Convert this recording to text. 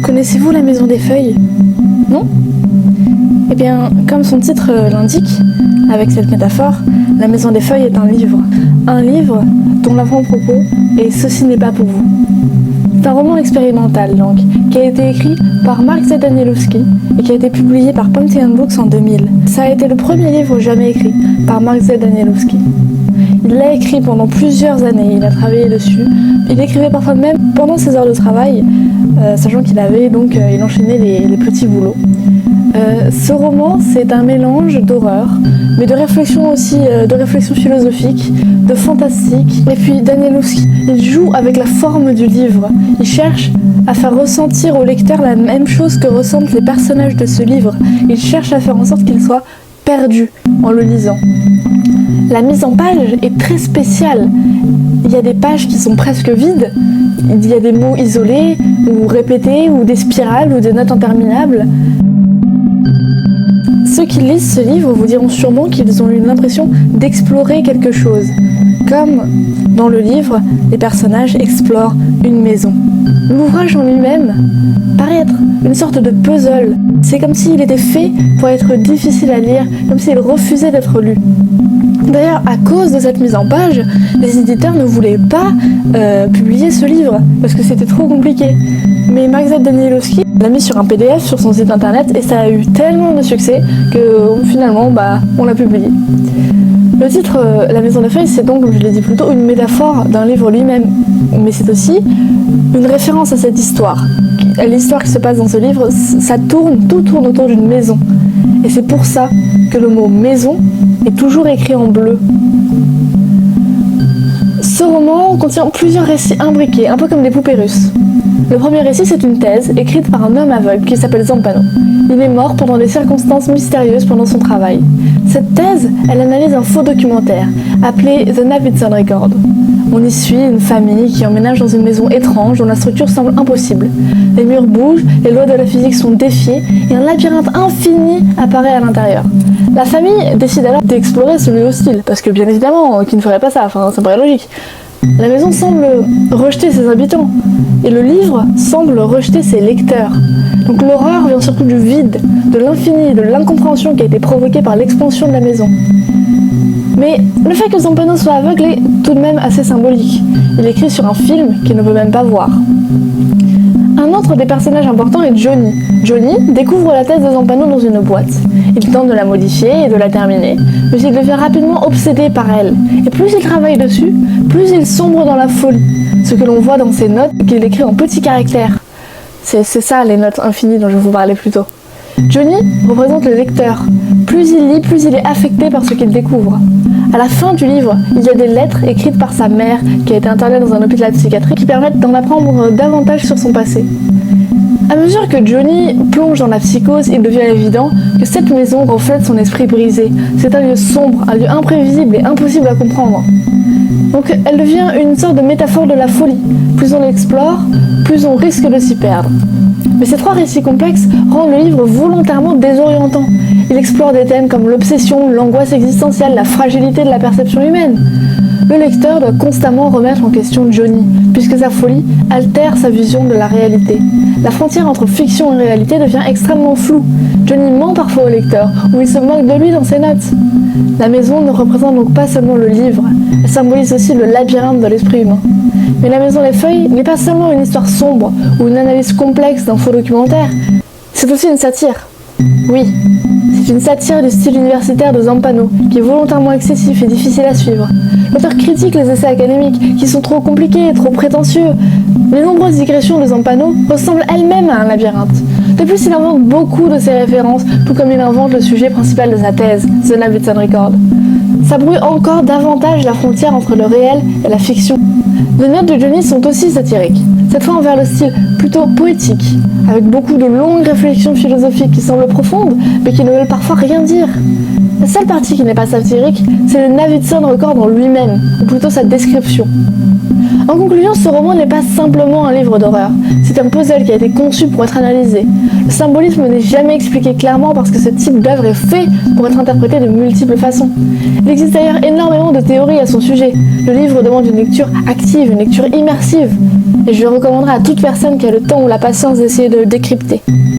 Connaissez-vous La Maison des Feuilles? Non? Eh bien, comme son titre l'indique, avec cette métaphore, La Maison des Feuilles est un livre. Un livre dont l'avant-propos est « Ceci n'est pas pour vous ». C'est un roman expérimental, donc, qui a été écrit par Mark Z. Danielewski et qui a été publié par Pantheon Books en 2000. Ça a été le premier livre jamais écrit par Mark Z. Danielewski. Il l'a écrit pendant plusieurs années, il a travaillé dessus. Il écrivait parfois même pendant ses heures de travail, sachant qu'il avait donc, il enchaînait les petits boulots. Ce roman, c'est un mélange d'horreur, mais de réflexion aussi, de réflexion philosophique, de fantastique. Et puis Danielewski, il joue avec la forme du livre. Il cherche à faire ressentir au lecteur la même chose que ressentent les personnages de ce livre. Il cherche à faire en sorte qu'il soit perdu en le lisant. La mise en page est très spéciale. Il y a des pages qui sont presque vides. Il y a des mots isolés, ou répétés, ou des spirales, ou des notes interminables. Ceux qui lisent ce livre vous diront sûrement qu'ils ont eu l'impression d'explorer quelque chose. Comme dans le livre, les personnages explorent une maison. L'ouvrage en lui-même paraît être une sorte de puzzle. C'est comme s'il était fait pour être difficile à lire, comme s'il refusait d'être lu. D'ailleurs, à cause de cette mise en page, les éditeurs ne voulaient pas publier ce livre, parce que c'était trop compliqué. Mais Mark Z. Danielewski l'a mis sur un PDF sur son site internet et ça a eu tellement de succès que finalement, on l'a publié. Le titre La Maison des Feuilles, c'est donc, comme je l'ai dit plus tôt, une métaphore d'un livre lui-même, mais c'est aussi une référence à cette histoire. L'histoire qui se passe dans ce livre, tout tourne autour d'une maison. Et c'est pour ça que le mot maison est toujours écrit en bleu. Ce roman contient plusieurs récits imbriqués, un peu comme des poupées russes. Le premier récit, c'est une thèse écrite par un homme aveugle qui s'appelle Zampano. Il est mort pendant des circonstances mystérieuses pendant son travail. Cette thèse, elle analyse un faux documentaire appelé The Navidson Record. On y suit une famille qui emménage dans une maison étrange dont la structure semble impossible. Les murs bougent, les lois de la physique sont défiées et un labyrinthe infini apparaît à l'intérieur. La famille décide alors d'explorer ce lieu hostile, parce que bien évidemment, qui ne ferait pas ça, ça paraît logique. La maison semble rejeter ses habitants, et le livre semble rejeter ses lecteurs. Donc l'horreur vient surtout du vide, de l'infini, de l'incompréhension qui a été provoquée par l'expansion de la maison. Mais le fait que Zampano soit aveugle est tout de même assez symbolique. Il écrit sur un film qu'il ne peut même pas voir. Un autre des personnages importants est Johnny. Johnny découvre la thèse de Zampano dans une boîte. Il tente de la modifier et de la terminer, mais il devient rapidement obsédé par elle. Et plus il travaille dessus, plus il sombre dans la folie. Ce que l'on voit dans ses notes, qu'il écrit en petits caractères. C'est ça les notes infinies dont je vous parlais plus tôt. Johnny représente le lecteur. Plus il lit, plus il est affecté par ce qu'il découvre. À la fin du livre, il y a des lettres écrites par sa mère qui a été internée dans un hôpital psychiatrique qui permettent d'en apprendre davantage sur son passé. À mesure que Johnny plonge dans la psychose, il devient évident que cette maison reflète son esprit brisé. C'est un lieu sombre, un lieu imprévisible et impossible à comprendre. Donc elle devient une sorte de métaphore de la folie. Plus on l'explore, plus on risque de s'y perdre. Mais ces trois récits complexes rendent le livre volontairement désorientant. Il explore des thèmes comme l'obsession, l'angoisse existentielle, la fragilité de la perception humaine. Le lecteur doit constamment remettre en question Johnny, puisque sa folie altère sa vision de la réalité. La frontière entre fiction et réalité devient extrêmement floue. Johnny ment parfois au lecteur, ou il se moque de lui dans ses notes. La maison ne représente donc pas seulement le livre, elle symbolise aussi le labyrinthe de l'esprit humain. Mais La Maison des Feuilles n'est pas seulement une histoire sombre ou une analyse complexe d'un faux documentaire, c'est aussi une satire. Oui, c'est une satire du style universitaire de Zampano, qui est volontairement excessif et difficile à suivre. L'auteur critique les essais académiques, qui sont trop compliqués et trop prétentieux. Les nombreuses digressions de Zampano ressemblent elles-mêmes à un labyrinthe. De plus, il invente beaucoup de ses références, tout comme il invente le sujet principal de sa thèse, The Navidson Record. Ça brouille encore davantage la frontière entre le réel et la fiction. Les notes de Johnny sont aussi satiriques, cette fois envers le style plutôt poétique, avec beaucoup de longues réflexions philosophiques qui semblent profondes, mais qui ne veulent parfois rien dire. La seule partie qui n'est pas satirique, c'est le Navidson Record en lui-même, ou plutôt sa description. En conclusion, ce roman n'est pas simplement un livre d'horreur, c'est un puzzle qui a été conçu pour être analysé. Le symbolisme n'est jamais expliqué clairement parce que ce type d'œuvre est fait pour être interprété de multiples façons. Il existe d'ailleurs énormément de théories à son sujet. Le livre demande une lecture active, une lecture immersive, et je le recommanderais à toute personne qui a le temps ou la patience d'essayer de le décrypter.